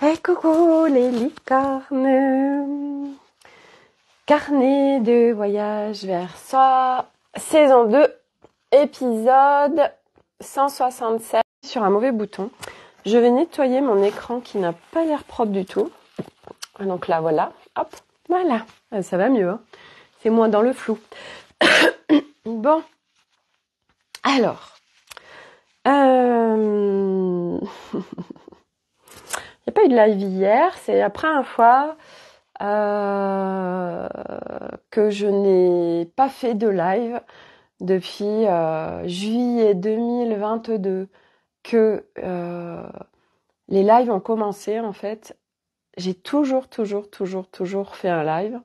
Hey coucou les licornes, carnet de voyage vers soi, saison 2, épisode 167. Sur un mauvais bouton, je vais nettoyer mon écran qui n'a pas l'air propre du tout. Donc là voilà, hop, voilà, ça va mieux, hein. C'est moins dans le flou. Bon, alors, il n'y a pas eu de live hier, c'est la première fois que je n'ai pas fait de live depuis juillet 2022 que les lives ont commencé en fait. J'ai toujours fait un live.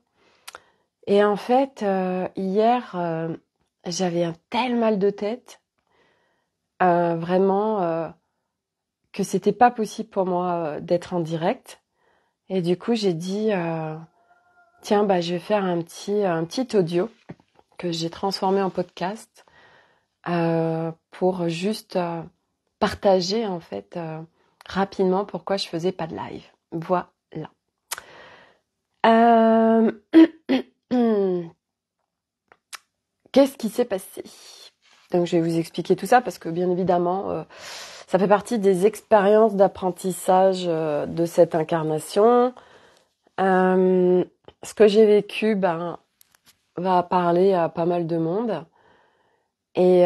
Et en fait, hier, j'avais un tel mal de tête, vraiment, que c'était pas possible pour moi d'être en direct. Et du coup, j'ai dit, tiens, je vais faire un petit audio que j'ai transformé en podcast pour juste partager en fait rapidement pourquoi je faisais pas de live. Voilà. Qu'est-ce qui s'est passé ? Donc je vais vous expliquer tout ça parce que bien évidemment, ça fait partie des expériences d'apprentissage de cette incarnation. Ce que j'ai vécu, va parler à pas mal de monde. Et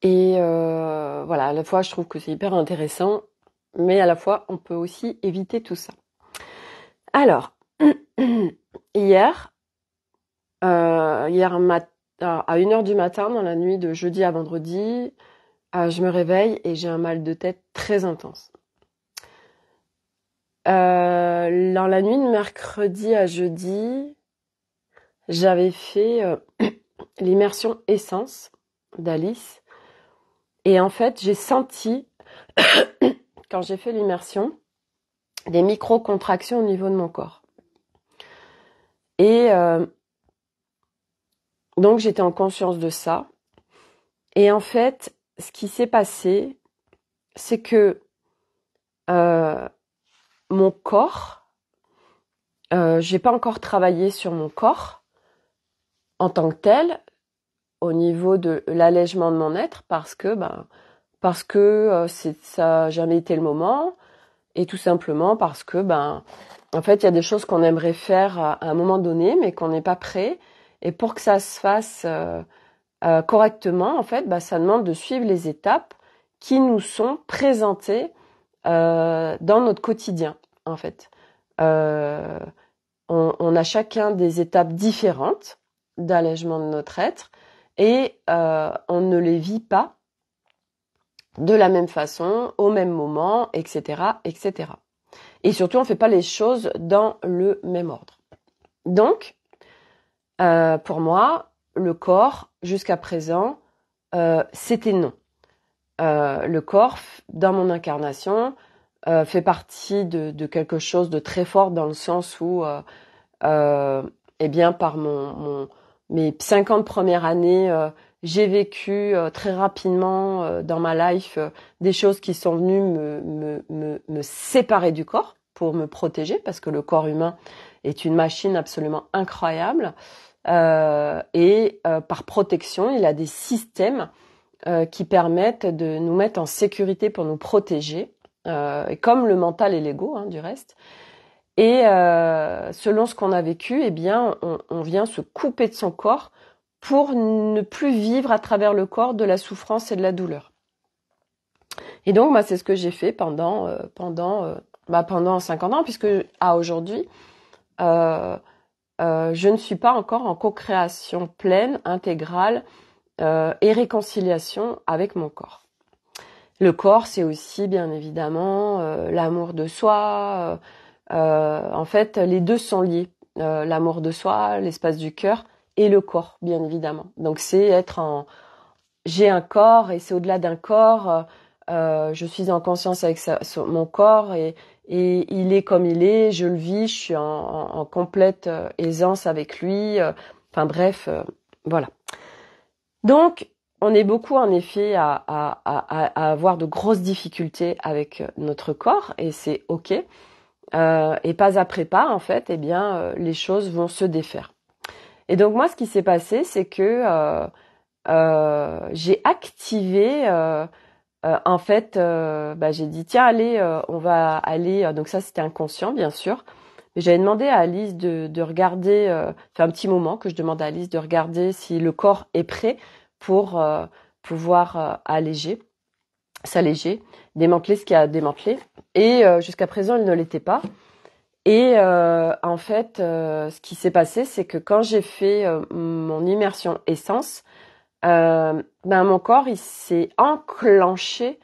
voilà, à la fois je trouve que c'est hyper intéressant, mais à la fois on peut aussi éviter tout ça. Alors, hier matin, à 1h du matin, dans la nuit de jeudi à vendredi, je me réveille et j'ai un mal de tête très intense. Dans la nuit de mercredi à jeudi, j'avais fait l'immersion Essence d'Alice. Et en fait, j'ai senti, quand j'ai fait l'immersion, des micro-contractions au niveau de mon corps. Et donc, j'étais en conscience de ça. Et en fait, ce qui s'est passé, c'est que mon corps, j'ai pas encore travaillé sur mon corps en tant que tel, au niveau de l'allègement de mon être, parce que ça a jamais été le moment, et tout simplement parce que en fait il y a des choses qu'on aimerait faire à un moment donné, mais qu'on n'est pas prêt, et pour que ça se fasse correctement, en fait, ça demande de suivre les étapes qui nous sont présentées dans notre quotidien, en fait. On a chacun des étapes différentes d'allègement de notre être, et on ne les vit pas de la même façon, au même moment, etc., etc. Et surtout, on ne fait pas les choses dans le même ordre. Donc, pour moi, le corps, jusqu'à présent, c'était non. Le corps, dans mon incarnation, fait partie de quelque chose de très fort, dans le sens où, par mes 50 premières années, j'ai vécu très rapidement dans ma life des choses qui sont venues me séparer du corps pour me protéger, parce que le corps humain est une machine absolument incroyable, et par protection, il a des systèmes qui permettent de nous mettre en sécurité pour nous protéger, comme le mental et l'ego, du reste. Et selon ce qu'on a vécu, on vient se couper de son corps pour ne plus vivre à travers le corps de la souffrance et de la douleur. Et donc, c'est ce que j'ai fait pendant 50 ans, puisque à aujourd'hui, je ne suis pas encore en co-création pleine, intégrale et réconciliation avec mon corps. Le corps, c'est aussi, bien évidemment, l'amour de soi. En fait, les deux sont liés. L'amour de soi, l'espace du cœur et le corps, bien évidemment. Donc, c'est j'ai un corps, et c'est au-delà d'un corps. Je suis en conscience avec mon corps, et il est comme il est. Je le vis, je suis en complète aisance avec lui. Voilà. Donc, on est beaucoup en effet à avoir de grosses difficultés avec notre corps et c'est ok. Et pas après pas, en fait, eh bien, les choses vont se défaire. Et donc moi, ce qui s'est passé, c'est que j'ai activé, en fait, j'ai dit tiens, allez, on va aller. Donc ça, c'était inconscient, bien sûr. Mais j'avais demandé à Alice de regarder, fait un petit moment que je demande à Alice de regarder si le corps est prêt pour pouvoir s'alléger, démanteler ce qu'il y a à démanteler. Et jusqu'à présent, il ne l'était pas. Et en fait, ce qui s'est passé, c'est que quand j'ai fait mon immersion essence, mon corps il s'est enclenché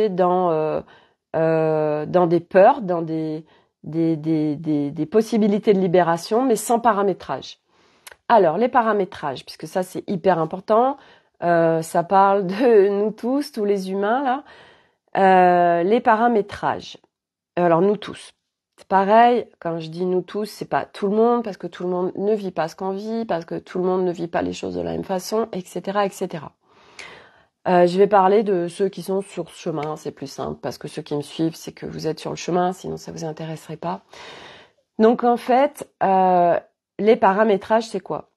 dans des peurs, dans des possibilités de libération, mais sans paramétrage. Alors les paramétrages, puisque ça c'est hyper important, ça parle de nous tous les humains là, les paramétrages. Alors nous tous. C'est pareil, quand je dis nous tous, c'est pas tout le monde, parce que tout le monde ne vit pas ce qu'on vit, parce que tout le monde ne vit pas les choses de la même façon, etc., etc. Je vais parler de ceux qui sont sur ce chemin, c'est plus simple, parce que ceux qui me suivent, c'est que vous êtes sur le chemin, sinon ça vous intéresserait pas. Donc en fait, les paramétrages, c'est quoi?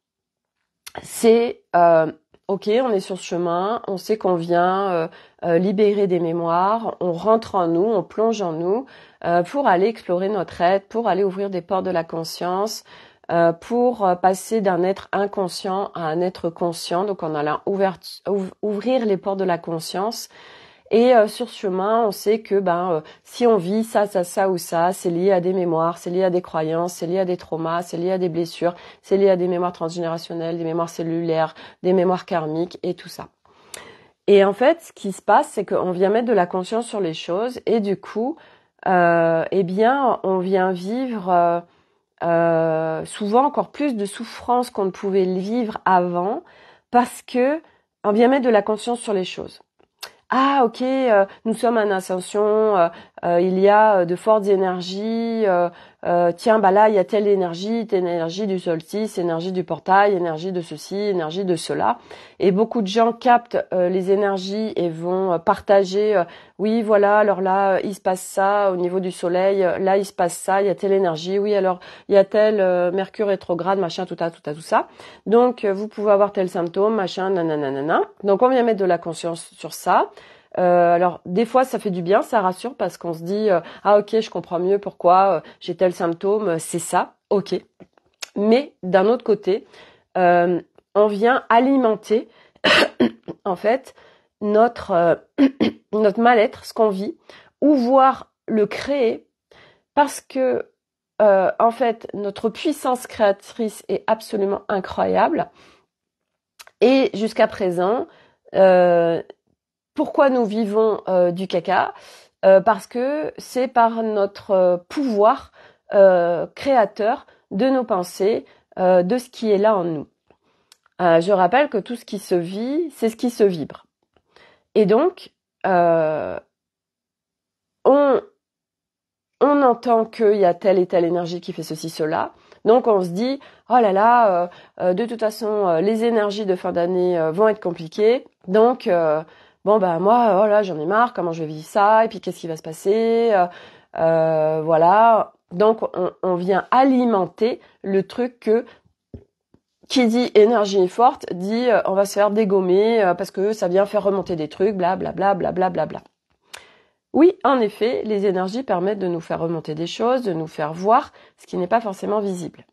C'est ok, on est sur ce chemin, on sait qu'on vient libérer des mémoires, on rentre en nous, on plonge en nous pour aller explorer notre être, pour aller ouvrir des portes de la conscience, pour passer d'un être inconscient à un être conscient. Donc on allant ouvrir les portes de la conscience. Et sur ce chemin, on sait que si on vit ça ou ça, c'est lié à des mémoires, c'est lié à des croyances, c'est lié à des traumas, c'est lié à des blessures, c'est lié à des mémoires transgénérationnelles, des mémoires cellulaires, des mémoires karmiques et tout ça. Et en fait, ce qui se passe, c'est qu'on vient mettre de la conscience sur les choses et du coup, on vient vivre souvent encore plus de souffrance qu'on ne pouvait vivre avant parce que on vient mettre de la conscience sur les choses. Ah ok, nous sommes en ascension, il y a de fortes énergies, tiens là il y a telle énergie du solstice, énergie du portail, énergie de ceci, énergie de cela. Et beaucoup de gens captent les énergies et vont partager, oui voilà, alors là il se passe ça au niveau du soleil, là il se passe ça, il y a telle énergie, oui alors il y a tel Mercure rétrograde, machin, tout ça. Donc vous pouvez avoir tel symptôme, machin, nanana. Donc on vient mettre de la conscience sur ça. Alors des fois ça fait du bien, ça rassure parce qu'on se dit ah ok je comprends mieux pourquoi j'ai tel symptôme, c'est ça, ok. Mais d'un autre côté, on vient alimenter en fait notre notre mal-être, ce qu'on vit, ou voir le créer parce que en fait notre puissance créatrice est absolument incroyable et jusqu'à présent pourquoi nous vivons du caca parce que c'est par notre pouvoir créateur de nos pensées, de ce qui est là en nous. Je rappelle que tout ce qui se vit, c'est ce qui se vibre. Et donc, on entend qu'il y a telle et telle énergie qui fait ceci, cela. Donc on se dit, oh là là, de toute façon, les énergies de fin d'année vont être compliquées. Donc moi, oh là, j'en ai marre, comment je vais vivre ça, et puis qu'est-ce qui va se passer, voilà. Donc on vient alimenter le truc qui dit énergie forte, dit on va se faire dégommer parce que ça vient faire remonter des trucs, blablabla, blablabla. Oui, en effet, les énergies permettent de nous faire remonter des choses, de nous faire voir ce qui n'est pas forcément visible.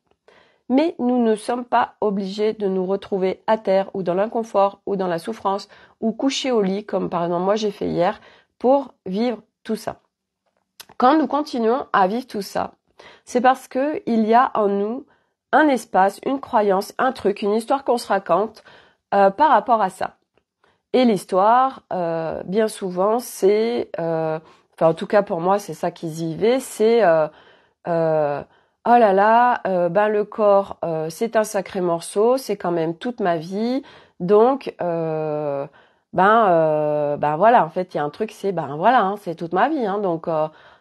Mais nous ne sommes pas obligés de nous retrouver à terre ou dans l'inconfort ou dans la souffrance ou couchés au lit, comme par exemple moi j'ai fait hier, pour vivre tout ça. Quand nous continuons à vivre tout ça, c'est parce que il y a en nous un espace, une croyance, un truc, une histoire qu'on se raconte par rapport à ça. Et l'histoire, bien souvent, c'est, en tout cas pour moi, c'est ça qui y va, c'est oh là là, le corps, c'est un sacré morceau, c'est quand même toute ma vie, donc voilà, en fait, il y a un truc, c'est c'est toute ma vie, hein, donc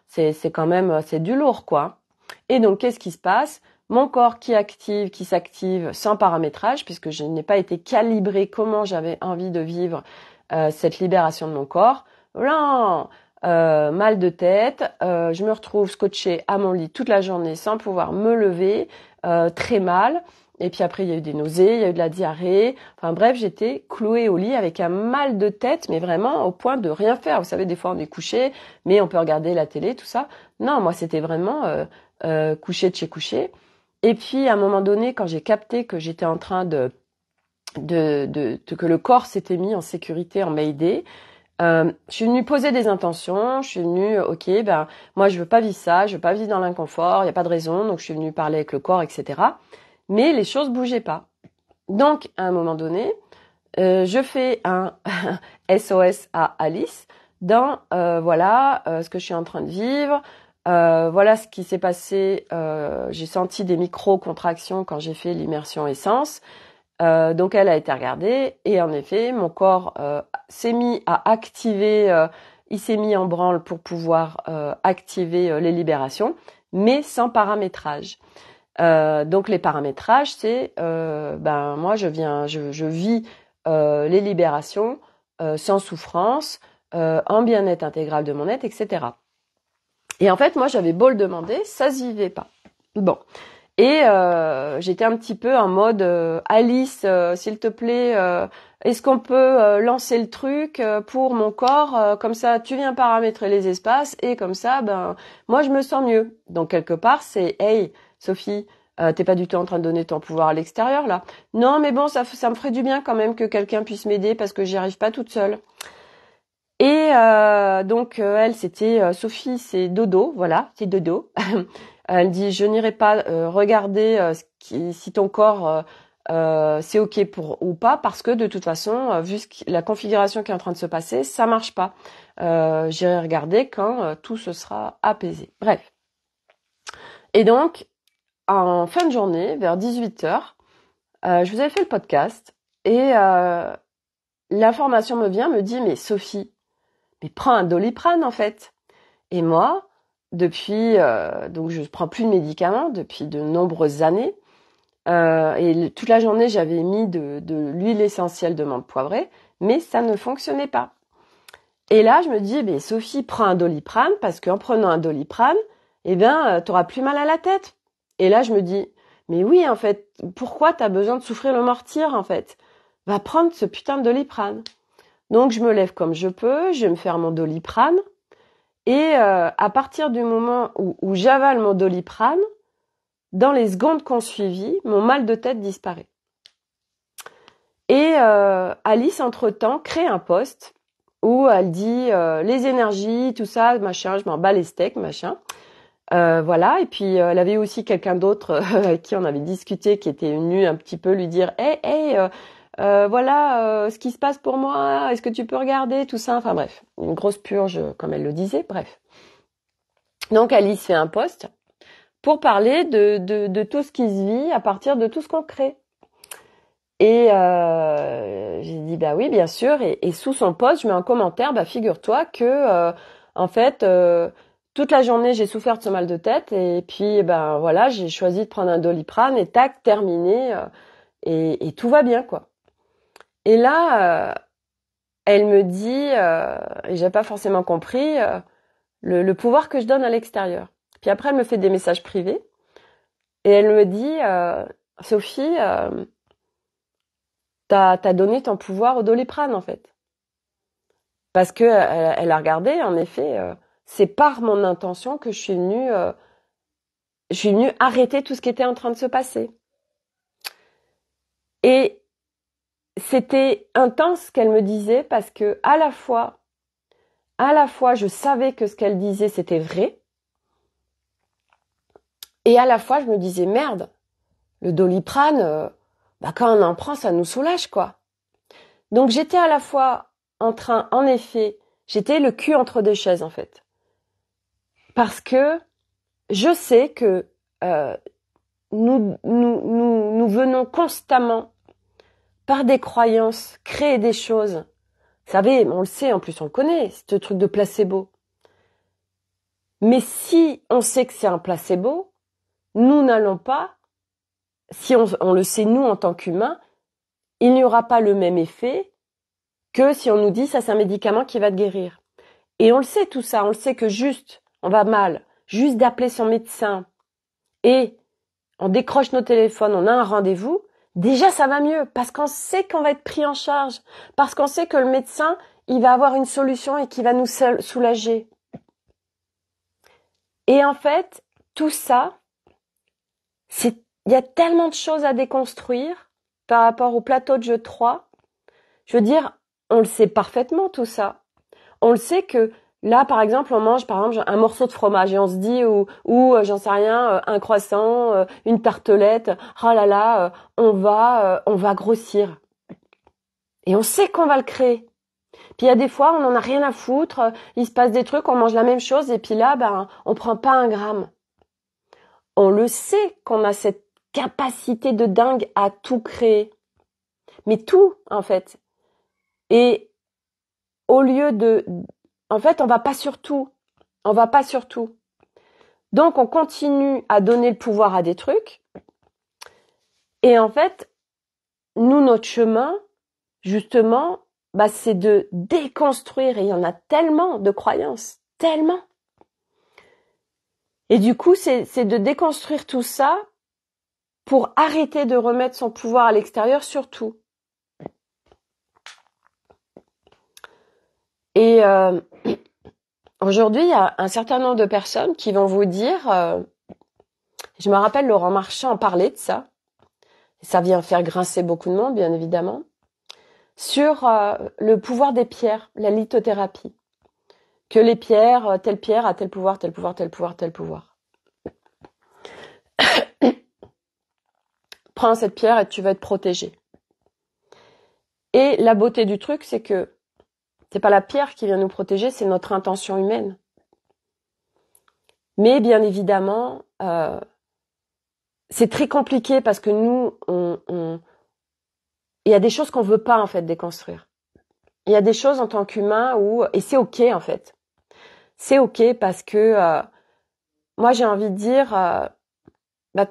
c'est quand même c'est du lourd quoi. Et donc qu'est-ce qui se passe? mon corps qui s'active sans paramétrage, puisque je n'ai pas été calibrée comment j'avais envie de vivre cette libération de mon corps. Voilà, mal de tête, je me retrouve scotchée à mon lit toute la journée sans pouvoir me lever, très mal. Et puis après, il y a eu des nausées, il y a eu de la diarrhée. Enfin bref, j'étais clouée au lit avec un mal de tête, mais vraiment au point de rien faire. Vous savez, des fois on est couché, mais on peut regarder la télé, tout ça. Non, moi c'était vraiment couché de chez couché. Et puis à un moment donné, quand j'ai capté que j'étais en train que le corps s'était mis en sécurité, en Mayday, je suis venue poser des intentions, je suis venue, ok, ben moi je veux pas vivre ça, je veux pas vivre dans l'inconfort, il y a pas de raison, donc je suis venue parler avec le corps, etc. Mais les choses bougeaient pas. Donc à un moment donné, je fais un SOS à Alice dans voilà ce que je suis en train de vivre, voilà ce qui s'est passé. J'ai senti des micro-contractions quand j'ai fait l'immersion essence. Donc elle a été regardée et en effet mon corps s'est mis à activer, il s'est mis en branle pour pouvoir activer les libérations, mais sans paramétrage. Donc les paramétrages, c'est moi je vis les libérations sans souffrance, en bien-être intégral de mon être, etc. Et en fait moi j'avais beau le demander, ça s'y vivait pas. Bon. Et j'étais un petit peu en mode Alice, s'il te plaît, est-ce qu'on peut lancer le truc pour mon corps, comme ça tu viens paramétrer les espaces et comme ça moi je me sens mieux. Donc quelque part c'est hey Sophie, t'es pas du tout en train de donner ton pouvoir à l'extérieur là. Non mais bon ça me ferait du bien quand même que quelqu'un puisse m'aider parce que j'y arrive pas toute seule. Et donc elle c'était Sophie c'est dodo, voilà, c'est dodo. Elle dit je n'irai pas regarder si ton corps c'est ok pour ou pas parce que de toute façon vu la configuration qui est en train de se passer ça marche pas. J'irai regarder quand tout se sera apaisé. Bref. Et donc en fin de journée vers 18h je vous avais fait le podcast et l'information me dit mais Sophie mais prends un Doliprane en fait. Et moi depuis, donc je prends plus de médicaments depuis de nombreuses années. Et toute la journée, j'avais mis de l'huile essentielle de menthe poivrée, mais ça ne fonctionnait pas. Et là, je me dis, mais Sophie, prends un Doliprane, parce qu'en prenant un Doliprane, t'auras plus mal à la tête. Et là, je me dis, mais oui, en fait, pourquoi t'as besoin de souffrir le martyre, en fait? Va prendre ce putain de Doliprane. Donc, je me lève comme je peux, je vais me faire mon Doliprane. Et à partir du moment où j'avale mon Doliprane, dans les secondes qu'on suivit, mon mal de tête disparaît. Et Alice, entre-temps, crée un post où elle dit les énergies, tout ça, machin, je m'en bats les steaks, machin. Voilà, et puis elle avait aussi quelqu'un d'autre avec qui on avait discuté, qui était venu un petit peu lui dire hey, voilà ce qui se passe pour moi, est-ce que tu peux regarder tout ça, enfin bref, une grosse purge comme elle le disait, bref. Donc Alice fait un post pour parler de tout ce qui se vit à partir de tout ce qu'on crée. Et j'ai dit bah oui bien sûr, et sous son post je mets un commentaire, figure-toi que en fait toute la journée j'ai souffert de ce mal de tête et puis voilà j'ai choisi de prendre un Doliprane et tac terminé et tout va bien quoi. Et là, elle me dit, et j'ai pas forcément compris, le pouvoir que je donne à l'extérieur. Puis après, elle me fait des messages privés et elle me dit, Sophie, t'as donné ton pouvoir au Doliprane en fait, parce que elle a regardé, en effet, c'est par mon intention que je suis venue arrêter tout ce qui était en train de se passer. Et c'était intense ce qu'elle me disait parce que à la fois je savais que ce qu'elle disait c'était vrai et à la fois je me disais merde, le Doliprane quand on en prend ça nous soulage quoi. Donc j'étais à la fois en effet, j'étais le cul entre deux chaises en fait. Parce que je sais que nous venons constamment par des croyances créer des choses. Vous savez, on le sait, en plus on le connaît, ce truc de placebo. Mais si on sait que c'est un placebo, nous n'allons pas si on le sait nous en tant qu'humains, il n'y aura pas le même effet que si on nous dit ça c'est un médicament qui va te guérir. Et on le sait tout ça, on le sait que juste, on va mal, juste d'appeler son médecin et on décroche nos téléphones, on a un rendez-vous, déjà ça va mieux parce qu'on sait qu'on va être pris en charge, parce qu'on sait que le médecin, il va avoir une solution et qu'il va nous soulager. Et en fait, tout ça, il y a tellement de choses à déconstruire par rapport au plateau de jeu 3. Je veux dire, on le sait parfaitement tout ça. On le sait que là, par exemple, on mange par exemple un morceau de fromage et on se dit ou j'en sais rien, un croissant, une tartelette. Oh là là, on va grossir. Et on sait qu'on va le créer. Puis il y a des fois, on n'en a rien à foutre. Il se passe des trucs, on mange la même chose et puis là, on prend pas un gramme. On le sait qu'on a cette capacité de dingue à tout créer. Mais tout, en fait. Et au lieu en fait, on va pas sur tout. On va pas sur tout. Donc, on continue à donner le pouvoir à des trucs. Et en fait, nous, notre chemin, justement, c'est de déconstruire. Et il y en a tellement de croyances. Tellement. Et du coup, c'est de déconstruire tout ça pour arrêter de remettre son pouvoir à l'extérieur sur tout. Et aujourd'hui, il y a un certain nombre de personnes qui vont vous dire, je me rappelle Laurent Marchand en parlait de ça, et ça vient faire grincer beaucoup de monde, bien évidemment, sur le pouvoir des pierres, la lithothérapie. Que les pierres, telle pierre a tel pouvoir, tel pouvoir, tel pouvoir, tel pouvoir. Prends cette pierre et tu vas être protégé. Et la beauté du truc, c'est que c'est pas la pierre qui vient nous protéger, c'est notre intention humaine. Mais bien évidemment, c'est très compliqué parce que nous, il y a des choses qu'on veut pas en fait déconstruire. Il y a des choses en tant qu'humain et c'est ok en fait. C'est ok parce que moi j'ai envie de dire,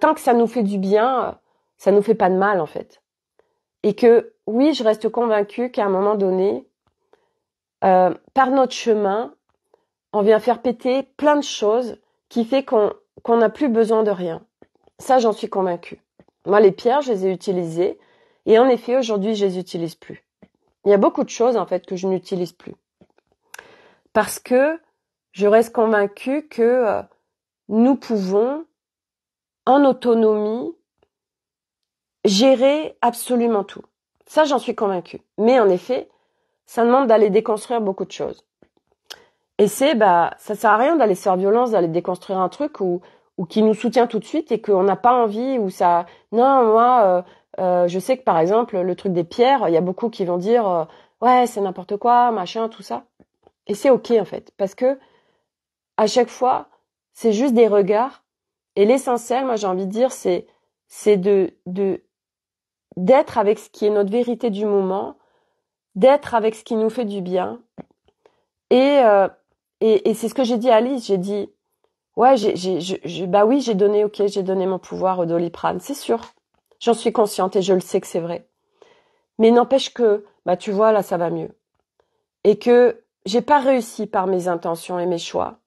tant que ça nous fait du bien, ça nous fait pas de mal en fait. Et que oui, je reste convaincue qu'à un moment donné, par notre chemin, on vient faire péter plein de choses qui fait qu'on n'a plus besoin de rien. Ça, j'en suis convaincue. Moi, les pierres, je les ai utilisées. Et en effet, aujourd'hui, je les utilise plus. Il y a beaucoup de choses, en fait, que je n'utilise plus. Parce que je reste convaincue que nous pouvons, en autonomie, gérer absolument tout. Ça, j'en suis convaincue. Mais en effet, ça demande d'aller déconstruire beaucoup de choses. Et ça sert à rien d'aller se faire violence, d'aller déconstruire un truc ou qui nous soutient tout de suite et qu'on n'a pas envie ou ça. Non, moi, je sais que par exemple le truc des pierres, il y a beaucoup qui vont dire ouais c'est n'importe quoi, machin, tout ça. Et c'est ok en fait parce que à chaque fois c'est juste des regards et l'essentiel, moi j'ai envie de dire c'est d'être avec ce qui est notre vérité du moment, d'être avec ce qui nous fait du bien et c'est ce que j'ai dit à Alice, j'ai dit ouais, j'ai donné mon pouvoir au Doliprane, c'est sûr. J'en suis consciente et je le sais que c'est vrai. Mais n'empêche que, tu vois, là, ça va mieux. Et que j'ai pas réussi par mes intentions et mes choix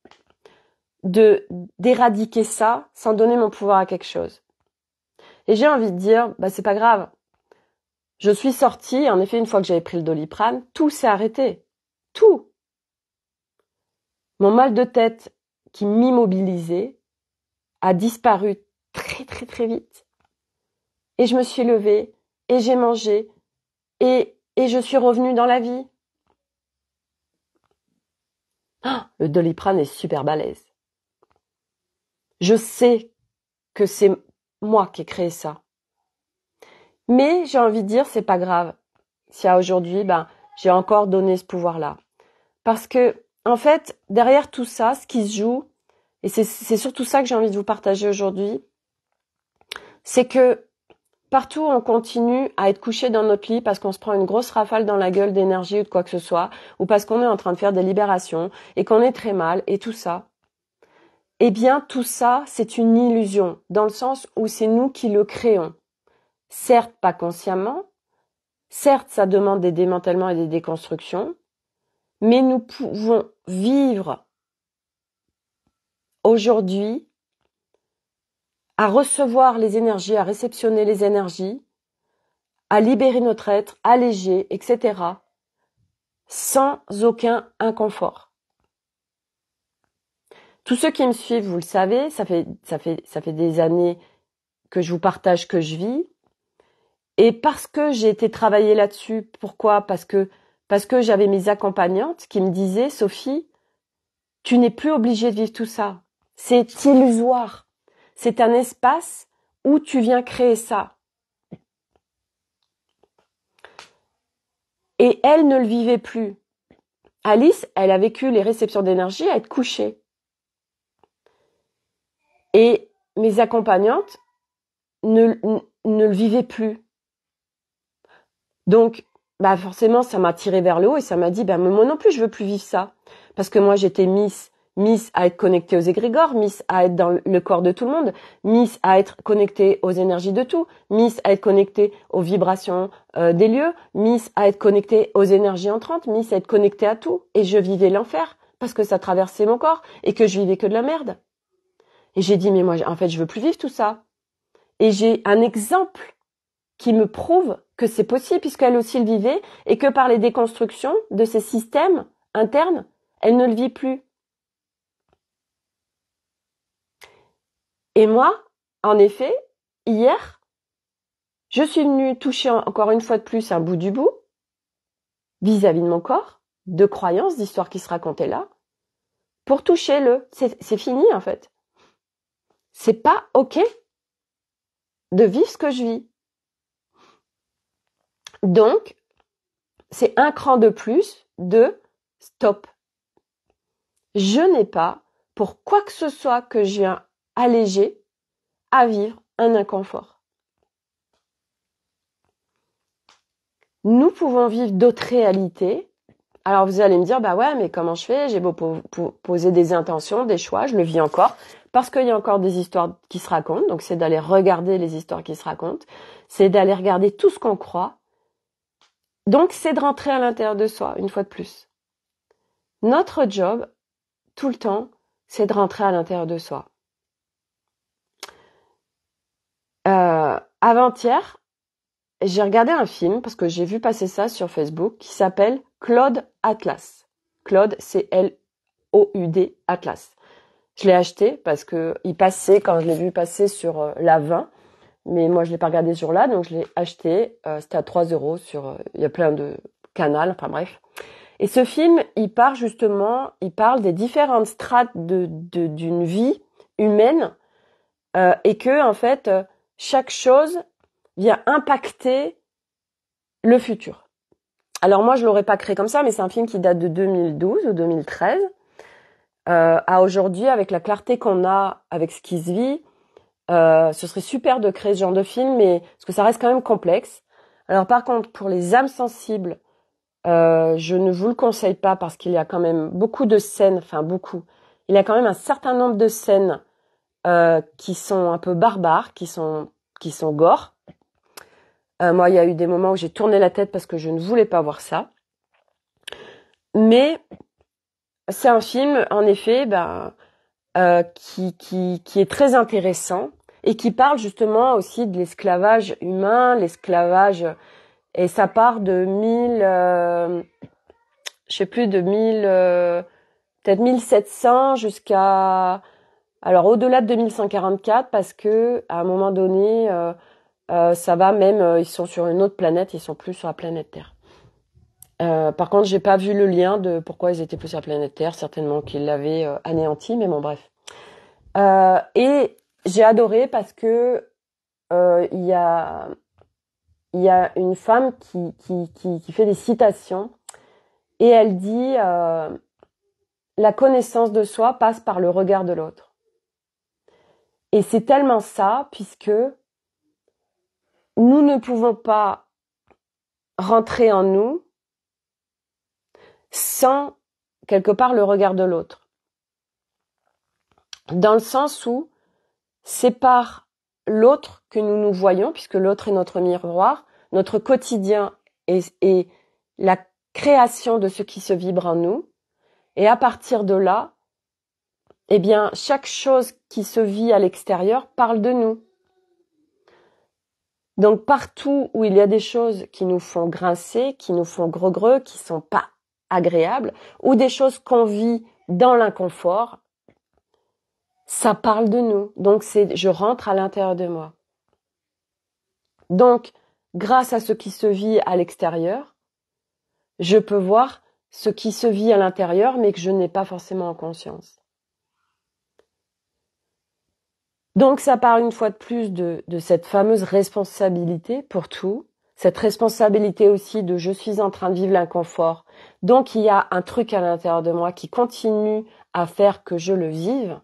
d'éradiquer ça sans donner mon pouvoir à quelque chose. Et j'ai envie de dire, c'est pas grave. Je suis sortie, en effet, une fois que j'avais pris le Doliprane, tout s'est arrêté. Tout. Mon mal de tête qui m'immobilisait a disparu très très très vite. Et je me suis levée, et j'ai mangé, et je suis revenue dans la vie. Le Doliprane est super balèze. Je sais que c'est moi qui ai créé ça. Mais j'ai envie de dire, c'est pas grave. Si à aujourd'hui, j'ai encore donné ce pouvoir-là. Parce que, en fait, derrière tout ça, ce qui se joue, et c'est surtout ça que j'ai envie de vous partager aujourd'hui, c'est que partout on continue à être couché dans notre lit parce qu'on se prend une grosse rafale dans la gueule d'énergie ou de quoi que ce soit, ou parce qu'on est en train de faire des libérations et qu'on est très mal et tout ça. Eh bien, tout ça, c'est une illusion, dans le sens où c'est nous qui le créons. certes pas consciemment, certes ça demande des démantèlements et des déconstructions, mais nous pouvons vivre aujourd'hui à recevoir les énergies, à réceptionner les énergies, à libérer notre être, alléger, etc., sans aucun inconfort. Tous ceux qui me suivent, vous le savez, ça fait des années que je vous partage que je vis. Et parce que j'ai été travailler là-dessus, pourquoi ? Parce que j'avais mes accompagnantes qui me disaient, Sophie, tu n'es plus obligée de vivre tout ça. C'est illusoire. C'est un espace où tu viens créer ça. Et elle ne le vivait plus. Alice, elle a vécu les réceptions d'énergie à être couchée. Et mes accompagnantes ne le vivaient plus. Donc, forcément, ça m'a tiré vers le haut et ça m'a dit, moi non plus, je veux plus vivre ça. Parce que moi, j'étais Miss à être connectée aux égrégores, Miss à être dans le corps de tout le monde, Miss à être connectée aux énergies de tout, Miss à être connectée aux vibrations des lieux, Miss à être connectée aux énergies entrantes, Miss à être connectée à tout. Et je vivais l'enfer parce que ça traversait mon corps et que je vivais que de la merde. Et j'ai dit, mais moi, en fait, je veux plus vivre tout ça. Et j'ai un exemple qui me prouve que c'est possible puisqu'elle aussi le vivait et que par les déconstructions de ces systèmes internes, elle ne le vit plus. Et moi, en effet, hier, je suis venue toucher encore une fois de plus un bout du bout vis-à-vis de mon corps, de croyances, d'histoires qui se racontaient là, pour toucher c'est fini en fait. C'est pas ok de vivre ce que je vis. Donc, c'est un cran de plus de stop. Je n'ai pas, pour quoi que ce soit que je viens alléger, à vivre un inconfort. Nous pouvons vivre d'autres réalités. Alors vous allez me dire, ouais, mais comment je fais ? J'ai beau poser des intentions, des choix, je le vis encore, parce qu'il y a encore des histoires qui se racontent, donc c'est d'aller regarder les histoires qui se racontent, c'est d'aller regarder tout ce qu'on croit, donc c'est de rentrer à l'intérieur de soi, une fois de plus. Notre job, tout le temps, c'est de rentrer à l'intérieur de soi. Avant-hier, j'ai regardé un film, parce que j'ai vu passer ça sur Facebook, qui s'appelle Claude Atlas. Claude, c'est L-O-U-D, Atlas. Je l'ai acheté parce que il passait, quand je l'ai vu passer sur la 20, mais moi je l'ai pas regardé ce jour-là, donc je l'ai acheté. C'était à 3 € sur. Il y a plein de canaux, enfin bref. Et ce film, il parle des différentes strates d'une vie humaine et que en fait chaque chose vient impacter le futur. Alors moi je l'aurais pas créé comme ça, mais c'est un film qui date de 2012 ou 2013. À aujourd'hui, avec la clarté qu'on a avec ce qui se vit, ce serait super de créer ce genre de film, mais parce que ça reste quand même complexe. Alors par contre, pour les âmes sensibles, je ne vous le conseille pas parce qu'il y a quand même beaucoup de scènes, enfin beaucoup. Il y a quand même un certain nombre de scènes qui sont un peu barbares, qui sont gore. Moi, il y a eu des moments où j'ai tourné la tête parce que je ne voulais pas voir ça. Mais c'est un film, en effet, qui est très intéressant et qui parle justement aussi de l'esclavage humain, et ça part de peut-être 1700 jusqu'à, alors au-delà de 2144 parce que à un moment donné, ça va même, ils sont sur une autre planète, ils sont plus sur la planète Terre. Par contre, j'ai pas vu le lien de pourquoi ils étaient plus sur la planète Terre, certainement qu'ils l'avaient anéanti, mais bon bref. Et j'ai adoré parce que il y a une femme qui fait des citations et elle dit la connaissance de soi passe par le regard de l'autre. Et c'est tellement ça puisque nous ne pouvons pas rentrer en nous sans quelque part le regard de l'autre. Dans le sens où c'est par l'autre que nous voyons, puisque l'autre est notre miroir, notre quotidien est la création de ce qui se vibre en nous. Et à partir de là, eh bien, chaque chose qui se vit à l'extérieur parle de nous. Donc, partout où il y a des choses qui nous font grincer, qui nous font greux, qui sont pas agréables, ou des choses qu'on vit dans l'inconfort, ça parle de nous. Donc, je rentre à l'intérieur de moi. Donc, grâce à ce qui se vit à l'extérieur, je peux voir ce qui se vit à l'intérieur, mais que je n'ai pas forcément en conscience. Donc, ça part une fois de plus de cette fameuse responsabilité pour tout, cette responsabilité aussi de je suis en train de vivre l'inconfort. Donc, il y a un truc à l'intérieur de moi qui continue à faire que je le vive.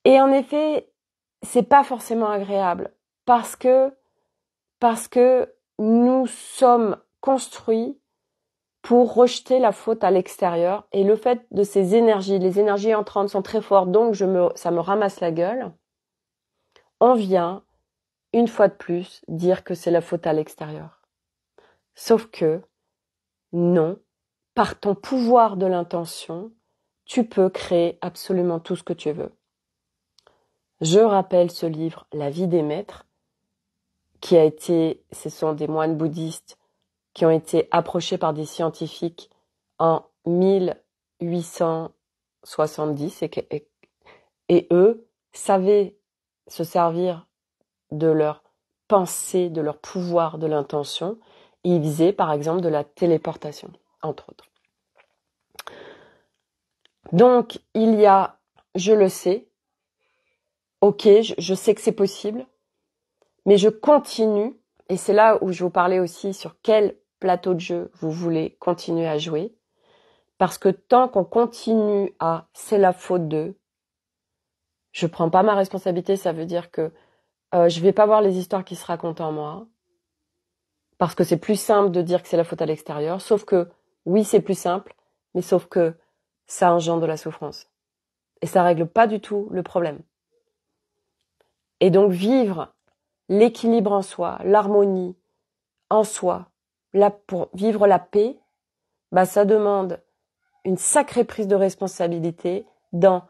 Et en effet, c'est pas forcément agréable parce que nous sommes construits pour rejeter la faute à l'extérieur et le fait de ces énergies, les énergies entrantes sont très fortes, donc ça me ramasse la gueule. On vient, une fois de plus, dire que c'est la faute à l'extérieur. Sauf que, non, par ton pouvoir de l'intention, tu peux créer absolument tout ce que tu veux. Je rappelle ce livre, La vie des maîtres, ce sont des moines bouddhistes qui ont été approchés par des scientifiques en 1870 et eux savaient se servir de leur pensée, de leur pouvoir de l'intention. Ils faisaient par exemple de la téléportation, entre autres. Donc il y a, je le sais, ok, je sais que c'est possible, mais je continue, et c'est là où je vous parlais aussi sur quel plateau de jeu vous voulez continuer à jouer, parce que tant qu'on continue à « c'est la faute d'eux », je prends pas ma responsabilité, ça veut dire que je vais pas voir les histoires qui se racontent en moi, parce que c'est plus simple de dire que c'est la faute à l'extérieur, sauf que, oui, c'est plus simple, mais sauf que ça engendre de la souffrance. Et ça règle pas du tout le problème. Et donc vivre l'équilibre en soi, l'harmonie en soi, pour vivre la paix, bah ça demande une sacrée prise de responsabilité dans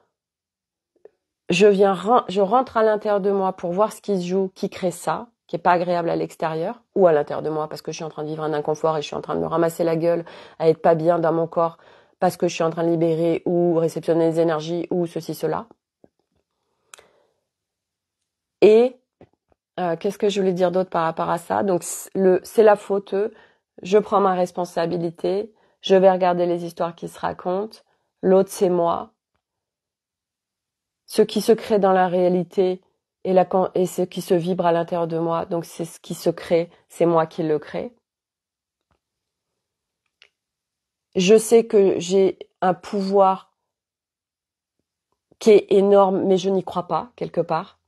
je rentre à l'intérieur de moi pour voir ce qui se joue, qui crée ça, qui est pas agréable à l'extérieur ou à l'intérieur de moi parce que je suis en train de vivre un inconfort et je suis en train de me ramasser la gueule, à être pas bien dans mon corps parce que je suis en train de libérer ou réceptionner des énergies ou ceci, cela. Et qu'est-ce que je voulais dire d'autre par rapport à ça? Donc c'est la faute, je prends ma responsabilité, je vais regarder les histoires qui se racontent, l'autre c'est moi. Ce qui se crée dans la réalité et ce qui se vibre à l'intérieur de moi, donc c'est ce qui se crée, c'est moi qui le crée. Je sais que j'ai un pouvoir qui est énorme, mais je n'y crois pas, quelque part.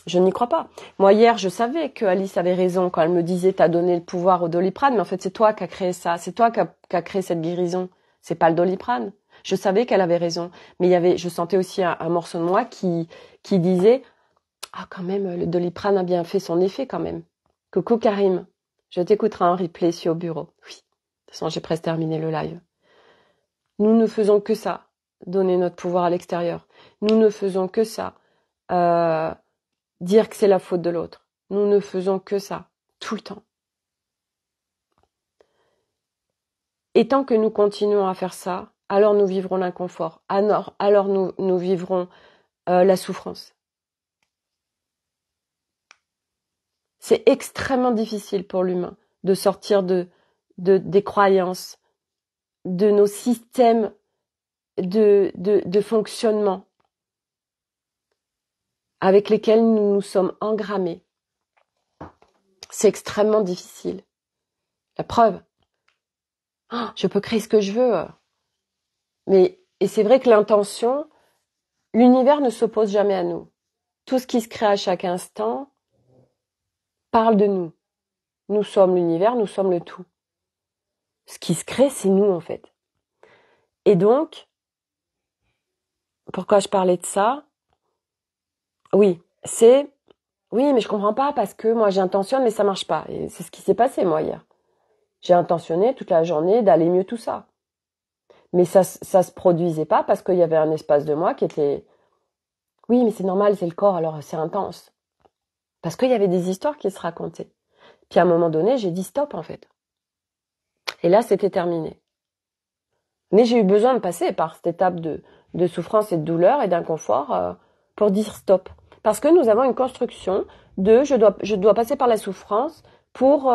Je n'y crois pas. Moi, hier, je savais que Alice avait raison quand elle me disait « t'as donné le pouvoir au Doliprane », mais en fait, c'est toi qui as créé ça, c'est toi qui as créé cette guérison, c'est pas le Doliprane. Je savais qu'elle avait raison, mais je sentais aussi un morceau de moi qui disait « ah, quand même, le Doliprane a bien fait son effet, quand même. Coucou Karim, je t'écouterai en replay ici au bureau. » Oui, de toute façon, j'ai presque terminé le live. Nous ne faisons que ça, donner notre pouvoir à l'extérieur. Nous ne faisons que ça, dire que c'est la faute de l'autre. Nous ne faisons que ça, tout le temps. Et tant que nous continuons à faire ça, alors nous vivrons l'inconfort. Alors nous vivrons la souffrance. C'est extrêmement difficile pour l'humain de sortir des croyances, de nos systèmes de fonctionnement avec lesquels nous nous sommes engrammés. C'est extrêmement difficile. La preuve, je peux créer ce que je veux. Et c'est vrai que l'intention, l'univers ne s'oppose jamais à nous. Tout ce qui se crée à chaque instant parle de nous. Nous sommes l'univers, nous sommes le tout. Ce qui se crée, c'est nous en fait. Et donc, pourquoi je parlais de ça? Oui, c'est oui, mais je comprends pas parce que moi j'intentionne mais ça marche pas. Et c'est ce qui s'est passé moi hier. J'ai intentionné toute la journée d'aller mieux tout ça. Mais ça se produisait pas parce qu'il y avait un espace de moi qui était oui, mais c'est normal, c'est le corps, alors c'est intense. Parce qu'il y avait des histoires qui se racontaient. Puis à un moment donné, j'ai dit stop en fait. Et là, c'était terminé. Mais j'ai eu besoin de passer par cette étape de souffrance et de douleur et d'inconfort pour dire stop. Parce que nous avons une construction de je dois passer par la souffrance pour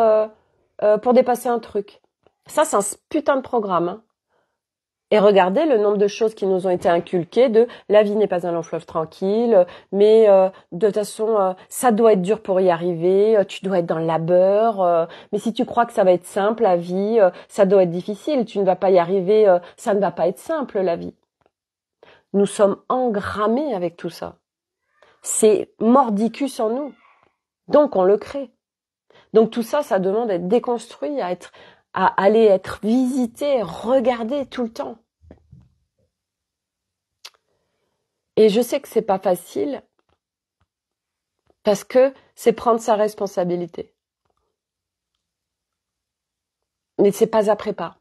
dépasser un truc. Ça, c'est un putain de programme. Hein. Et regardez le nombre de choses qui nous ont été inculquées de la vie n'est pas un long fleuve tranquille, mais de toute façon, ça doit être dur pour y arriver, tu dois être dans le labeur, mais si tu crois que ça va être simple, la vie, ça doit être difficile, tu ne vas pas y arriver, ça ne va pas être simple, la vie. Nous sommes engrammés avec tout ça. C'est mordicus en nous. Donc on le crée. Donc tout ça, ça demande d'être déconstruit, à aller être visité, regardé tout le temps. Et je sais que c'est pas facile parce que c'est prendre sa responsabilité. Mais c'est pas après pas.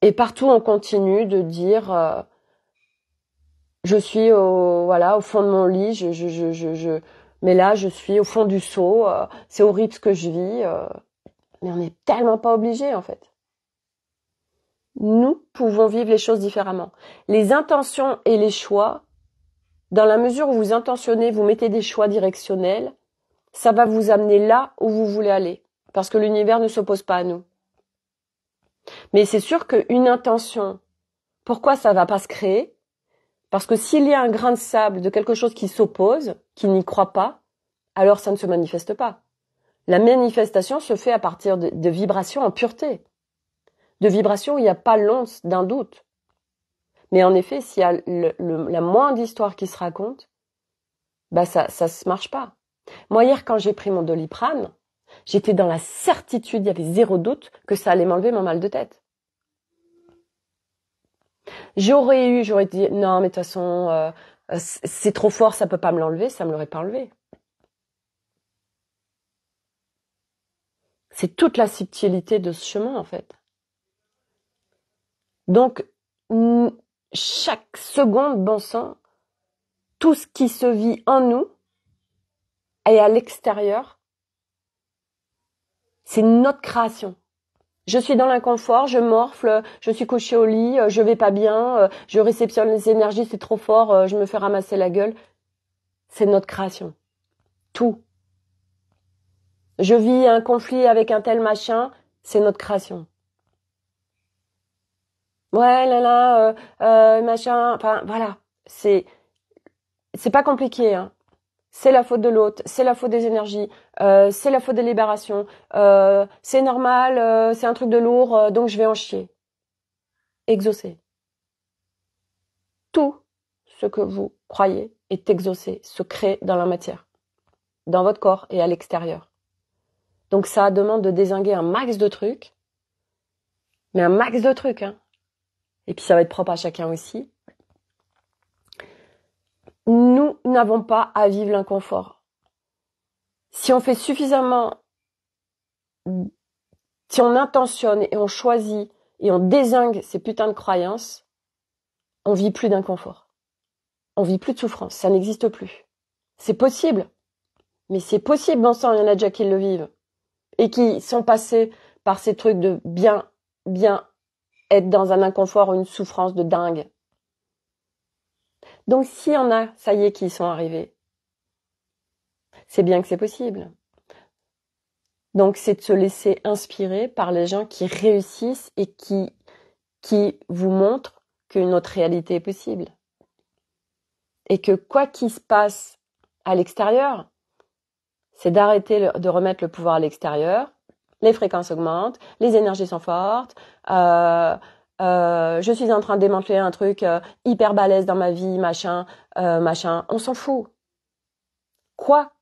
Et partout on continue de dire je suis au fond de mon lit, mais là je suis au fond du seau, c'est horrible ce que je vis, mais on n'est tellement pas obligé en fait. Nous pouvons vivre les choses différemment. Les intentions et les choix, dans la mesure où vous intentionnez, vous mettez des choix directionnels, ça va vous amener là où vous voulez aller. Parce que l'univers ne s'oppose pas à nous. Mais c'est sûr qu'une intention, pourquoi ça va pas se créer? Parce que s'il y a un grain de sable de quelque chose qui s'oppose, qui n'y croit pas, alors ça ne se manifeste pas. La manifestation se fait à partir de vibrations en pureté. De vibrations où il n'y a pas l'once d'un doute. Mais en effet, s'il y a la moindre histoire qui se raconte, bah ça se marche pas. Moi hier, quand j'ai pris mon Doliprane, j'étais dans la certitude, il y avait zéro doute que ça allait m'enlever mon mal de tête. J'aurais dit non mais de toute façon c'est trop fort, ça peut pas me l'enlever, ça me l'aurait pas enlevé. C'est toute la subtilité de ce chemin en fait. Donc chaque seconde, bon sang, tout ce qui se vit en nous et à l'extérieur, c'est notre création. Je suis dans l'inconfort, je morfle, je suis couchée au lit, je vais pas bien, je réceptionne les énergies, c'est trop fort, je me fais ramasser la gueule. C'est notre création. Tout. Je vis un conflit avec un tel machin, c'est notre création. Ouais, machin, enfin voilà. C'est pas compliqué, hein. C'est la faute de l'autre, c'est la faute des énergies, c'est la faute des libérations, c'est normal, c'est un truc de lourd, donc je vais en chier. Exaucer. Tout ce que vous croyez est exaucé, se crée dans la matière, dans votre corps et à l'extérieur. Donc ça demande de dézinguer un max de trucs, mais un max de trucs, hein. Et puis ça va être propre à chacun aussi. Nous n'avons pas à vivre l'inconfort. Si on fait suffisamment, si on intentionne et on choisit et on dézingue ces putains de croyances, on vit plus d'inconfort. On vit plus de souffrance. Ça n'existe plus. C'est possible. Mais c'est possible, bon sang, il y en a déjà qui le vivent. Et qui sont passés par ces trucs de bien être dans un inconfort, une souffrance de dingue. Donc s'il y en a, ça y est, qui y sont arrivés, c'est bien que c'est possible. Donc c'est de se laisser inspirer par les gens qui réussissent et qui vous montrent qu'une autre réalité est possible. Et que quoi qu'il se passe à l'extérieur, c'est d'arrêter de remettre le pouvoir à l'extérieur. Les fréquences augmentent, les énergies sont fortes, je suis en train de démanteler un truc hyper balèze dans ma vie, machin, on s'en fout. Quoi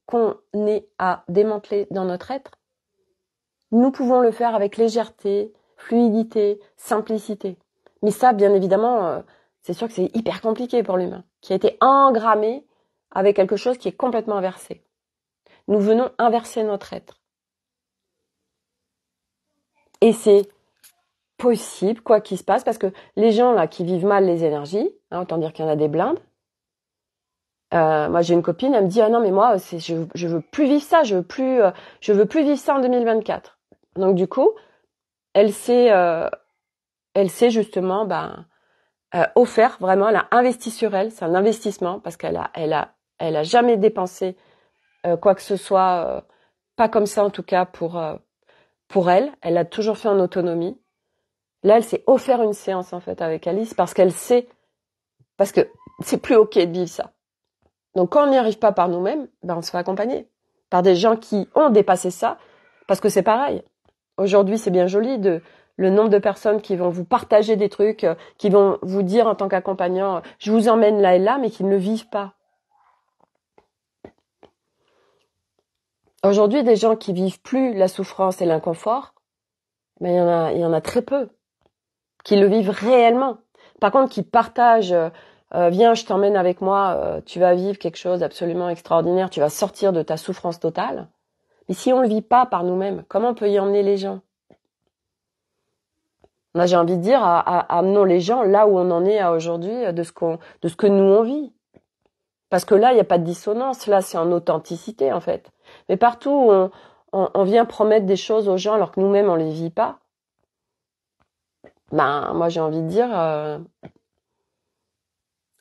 qu'on ait à démanteler dans notre être, nous pouvons le faire avec légèreté, fluidité, simplicité. Mais ça, bien évidemment, c'est sûr que c'est hyper compliqué pour l'humain, qui a été engrammé avec quelque chose qui est complètement inversé. Nous venons inverser notre être. Et c'est possible, quoi qu'il se passe, parce que les gens là qui vivent mal les énergies, autant dire qu'il y en a des blindes. Moi j'ai une copine, elle me dit ah non mais moi je veux plus vivre ça, je veux plus vivre ça en 2024. Donc du coup, elle s'est justement offert vraiment, elle a investi sur elle, c'est un investissement parce qu'elle a jamais dépensé quoi que ce soit, pas comme ça en tout cas pour elle. Elle a toujours fait en autonomie. Là, elle s'est offert une séance en fait avec Alice parce qu'elle sait, parce que c'est plus ok de vivre ça. Donc quand on n'y arrive pas par nous-mêmes, on se fait accompagner par des gens qui ont dépassé ça, parce que c'est pareil. Aujourd'hui, c'est bien joli le nombre de personnes qui vont vous partager des trucs, qui vont vous dire en tant qu'accompagnant, je vous emmène là et là, mais qui ne le vivent pas. Aujourd'hui, des gens qui vivent plus la souffrance et l'inconfort, il y en a très peu qui le vivent réellement. Par contre, qui partagent, viens, je t'emmène avec moi, tu vas vivre quelque chose d'absolument extraordinaire, tu vas sortir de ta souffrance totale. Mais si on le vit pas par nous-mêmes, comment on peut y emmener les gens? Moi, j'ai envie de dire, amenons les gens là où on en est aujourd'hui, de ce que nous on vit. Parce que là, il n'y a pas de dissonance, là, c'est en authenticité, en fait. Mais partout où on vient promettre des choses aux gens alors que nous-mêmes, on les vit pas, moi, j'ai envie de dire,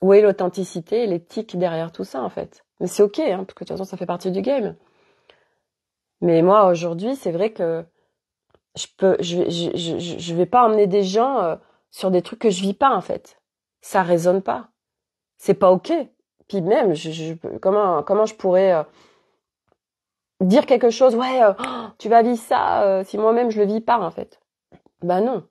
où est l'authenticité et l'éthique derrière tout ça, en fait? Mais c'est ok, parce que de toute façon, ça fait partie du game. Mais moi, aujourd'hui, c'est vrai que je vais pas emmener des gens sur des trucs que je vis pas, en fait. Ça résonne pas. C'est pas ok. Puis même, comment je pourrais dire quelque chose, ouais, tu vas vivre ça, si moi-même je le vis pas, en fait. Non.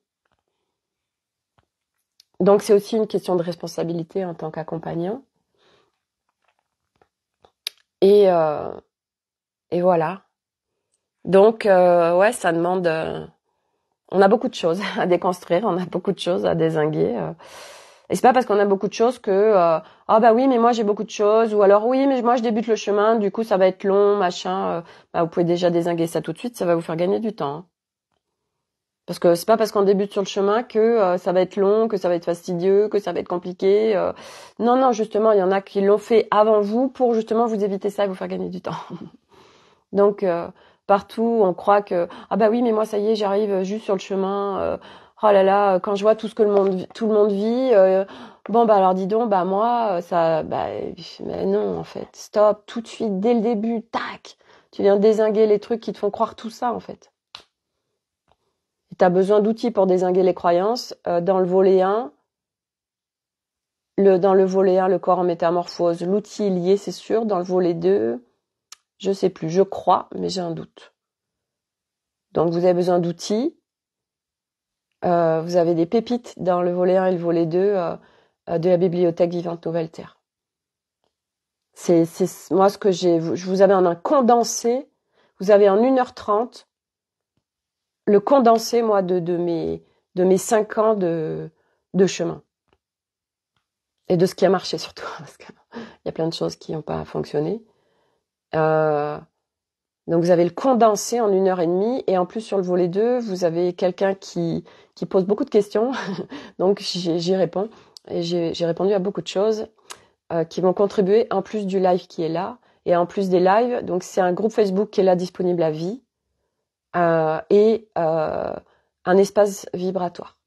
Donc c'est aussi une question de responsabilité en tant qu'accompagnant. Et voilà. Donc ouais, ça demande. On a beaucoup de choses à déconstruire, on a beaucoup de choses à dézinguer. Et c'est pas parce qu'on a beaucoup de choses que oui, mais moi j'ai beaucoup de choses, ou alors oui, mais moi je débute le chemin, du coup ça va être long, machin. Vous pouvez déjà dézinguer ça tout de suite, ça va vous faire gagner du temps. Parce que c'est pas parce qu'on débute sur le chemin que ça va être long, que ça va être fastidieux, que ça va être compliqué. Non, justement, il y en a qui l'ont fait avant vous pour justement vous éviter ça et vous faire gagner du temps. Donc partout, on croit que oui, mais moi ça y est, j'arrive juste sur le chemin. Oh là là, quand je vois tout ce que tout le monde vit, alors dis donc, moi ça, mais non en fait, stop, tout de suite dès le début, tac, tu viens dézinguer les trucs qui te font croire tout ça en fait. Tu as besoin d'outils pour dézinguer les croyances. Dans le volet 1, le corps en métamorphose, l'outil est lié, c'est sûr. Dans le volet 2, je sais plus, je crois, mais j'ai un doute. Donc vous avez besoin d'outils. Vous avez des pépites dans le volet 1 et le volet 2 de la bibliothèque Vivante Nouvelle Terre. C'est moi ce que j'ai. Je vous avais en un condensé. Vous avez en 1h30 le condensé, moi, de mes 5 ans de chemin. Et de ce qui a marché surtout, parce qu'il y a plein de choses qui n'ont pas fonctionné. Donc vous avez le condensé en 1h30, et en plus sur le volet 2, vous avez quelqu'un qui pose beaucoup de questions, donc j'y réponds. Et j'ai répondu à beaucoup de choses qui vont contribuer, en plus du live qui est là, et en plus des lives. Donc c'est un groupe Facebook qui est là disponible à vie, et un espace vibratoire.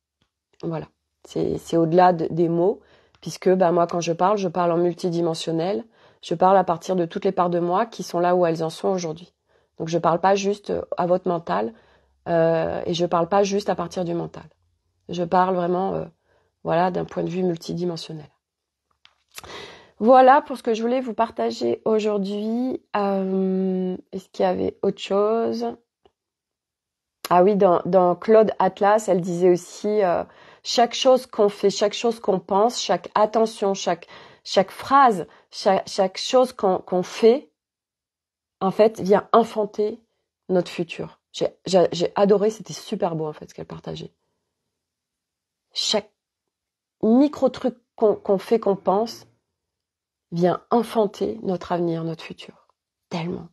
Voilà, c'est au-delà des mots. Puisque moi, quand je parle en multidimensionnel. Je parle à partir de toutes les parts de moi qui sont là où elles en sont aujourd'hui. Donc, je parle pas juste à votre mental et je parle pas juste à partir du mental. Je parle vraiment d'un point de vue multidimensionnel. Voilà pour ce que je voulais vous partager aujourd'hui. Est-ce qu'il y avait autre chose ? Ah oui, dans Claude Atlas, elle disait aussi chaque chose qu'on fait, chaque chose qu'on pense, chaque attention, chaque phrase, chaque chose qu'on fait, en fait, vient enfanter notre futur. J'ai adoré, c'était super beau en fait ce qu'elle partageait. micro-truc qu'on fait, qu'on pense, vient enfanter notre avenir, notre futur. Tellement,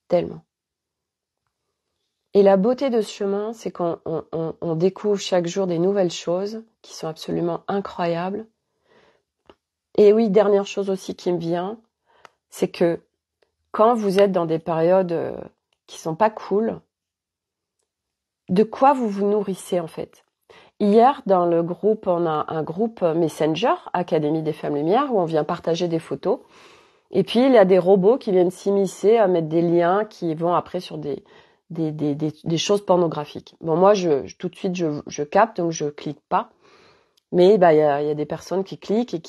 tellement. Et la beauté de ce chemin, c'est qu'on découvre chaque jour des nouvelles choses qui sont absolument incroyables. Et oui, dernière chose aussi qui me vient, c'est que quand vous êtes dans des périodes qui sont pas cool, de quoi vous vous nourrissez en fait? Hier, dans le groupe, on a un groupe Messenger, Académie des Femmes Lumière, où on vient partager des photos. Et puis, il y a des robots qui viennent s'immiscer à mettre des liens qui vont après sur des choses pornographiques. Bon, moi, tout de suite, je capte, donc je clique pas. Mais bah, il y a des personnes qui cliquent et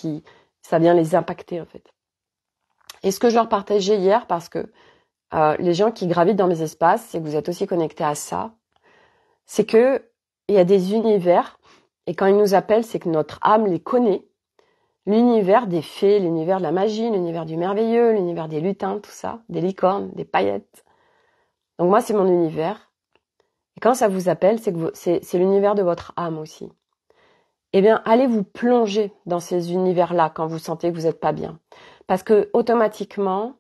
ça vient les impacter en fait. Et ce que je leur partageais hier, parce que les gens qui gravitent dans mes espaces, c'est que vous êtes aussi connectés à ça, c'est que il y a des univers, et quand ils nous appellent, c'est que notre âme les connaît. L'univers des fées, l'univers de la magie, l'univers du merveilleux, l'univers des lutins, tout ça, des licornes, des paillettes. Donc moi, c'est mon univers. Et quand ça vous appelle, c'est l'univers de votre âme aussi. Eh bien, allez vous plonger dans ces univers-là quand vous sentez que vous n'êtes pas bien. Parce que automatiquement,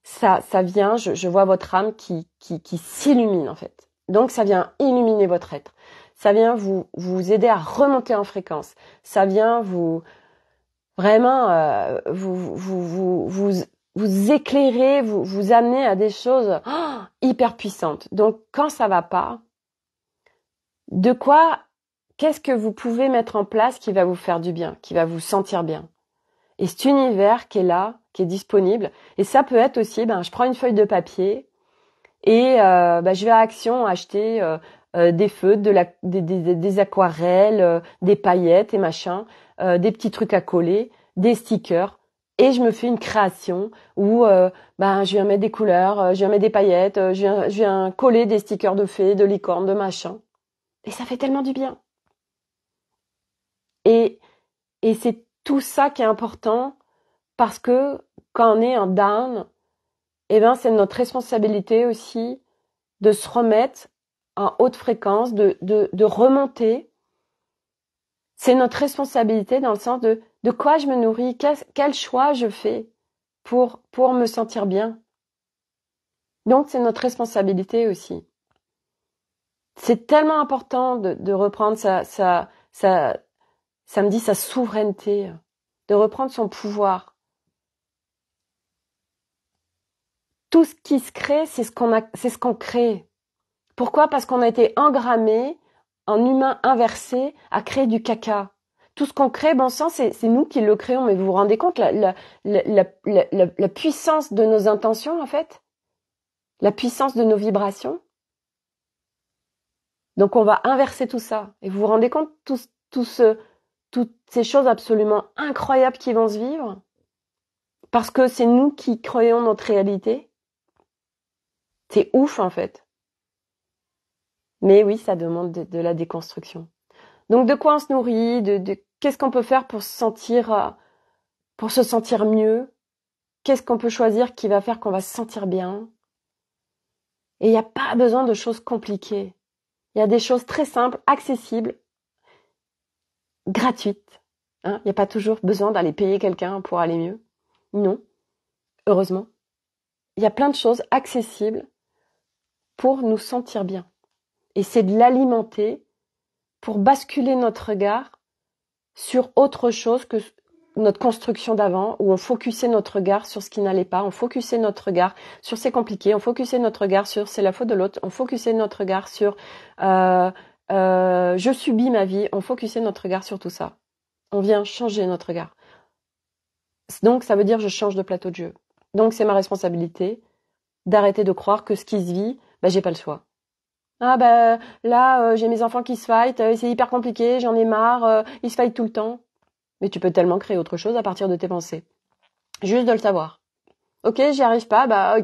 ça vient, je vois votre âme qui s'illumine en fait. Donc ça vient illuminer votre être. Ça vient vous aider à remonter en fréquence. Ça vient vous éclairer, vous amener à des choses hyper puissantes. Donc quand ça va pas, qu'est-ce que vous pouvez mettre en place qui va vous faire du bien, qui va vous sentir bien? Et cet univers qui est là, qui est disponible, et ça peut être aussi, je prends une feuille de papier et je vais à Action acheter des feutres, des aquarelles, des paillettes et machin, des petits trucs à coller, des stickers, et je me fais une création où je viens mettre des couleurs, je viens mettre des paillettes, je viens coller des stickers de fées, de licornes, de machin, et ça fait tellement du bien. Et c'est tout ça qui est important, parce que quand on est en down, c'est notre responsabilité aussi de se remettre en haute fréquence, de remonter. C'est notre responsabilité dans le sens de quoi je me nourris, quel choix je fais pour me sentir bien. Donc c'est notre responsabilité aussi. C'est tellement important de reprendre sa souveraineté, de reprendre son pouvoir. Tout ce qui se crée, c'est ce qu'on crée. Pourquoi? Parce qu'on a été engrammé en humain inversé à créer du caca. Tout ce qu'on crée, bon sang, c'est nous qui le créons. Mais vous vous rendez compte la puissance de nos intentions, en fait? La puissance de nos vibrations? Donc on va inverser tout ça. Et vous vous rendez compte toutes ces choses absolument incroyables qui vont se vivre? Parce que c'est nous qui créons notre réalité? C'est ouf, en fait. Mais oui, ça demande de la déconstruction. Donc, de quoi on se nourrit, qu'est-ce qu'on peut faire pour se sentir mieux? Qu'est-ce qu'on peut choisir qui va faire qu'on va se sentir bien? Et il n'y a pas besoin de choses compliquées. Il y a des choses très simples, accessibles, gratuites. Il n'y a pas toujours besoin d'aller payer quelqu'un pour aller mieux. Non, heureusement. Il y a plein de choses accessibles pour nous sentir bien. Et c'est de l'alimenter pour basculer notre regard sur autre chose que notre construction d'avant, où on focusait notre regard sur ce qui n'allait pas, on focusait notre regard sur c'est compliqué, on focusait notre regard sur c'est la faute de l'autre, on focusait notre regard sur je subis ma vie, on focusait notre regard sur tout ça. On vient changer notre regard. Donc ça veut dire je change de plateau de jeu. Donc c'est ma responsabilité d'arrêter de croire que ce qui se vit, j'ai pas le choix. Là j'ai mes enfants qui se fightent, c'est hyper compliqué, j'en ai marre, ils se fightent tout le temps. Mais tu peux tellement créer autre chose à partir de tes pensées. Juste de le savoir. Ok, j'y arrive pas, mais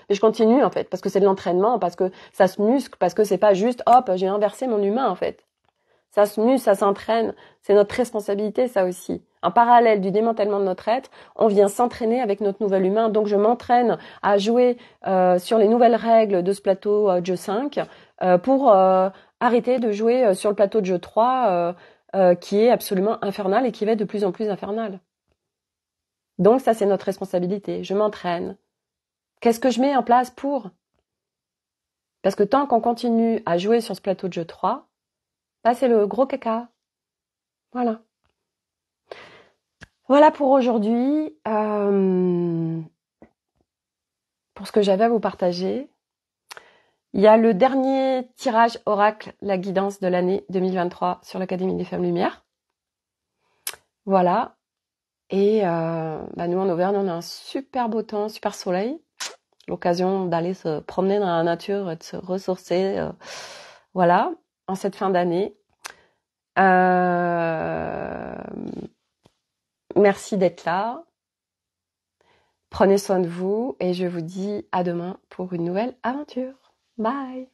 je continue en fait, parce que c'est de l'entraînement, parce que ça se muscle, parce que c'est pas juste hop, j'ai inversé mon humain en fait. Ça se muscle, ça s'entraîne, c'est notre responsabilité ça aussi. En parallèle du démantèlement de notre être, on vient s'entraîner avec notre nouvel humain. Donc je m'entraîne à jouer sur les nouvelles règles de ce plateau jeu 5 pour arrêter de jouer sur le plateau de jeu 3 qui est absolument infernal et qui va être de plus en plus infernal. Donc ça, c'est notre responsabilité. Je m'entraîne. Qu'est-ce que je mets en place pour? Parce que tant qu'on continue à jouer sur ce plateau de jeu 3, là, c'est le gros caca. Voilà. Voilà pour aujourd'hui. Pour ce que j'avais à vous partager. Il y a le dernier tirage oracle, la guidance de l'année 2023 sur l'Académie des Femmes Lumière. Voilà. Et nous, en Auvergne, on a un super beau temps, super soleil. L'occasion d'aller se promener dans la nature et de se ressourcer. Voilà, en cette fin d'année. Merci d'être là. Prenez soin de vous et je vous dis à demain pour une nouvelle aventure. Bye!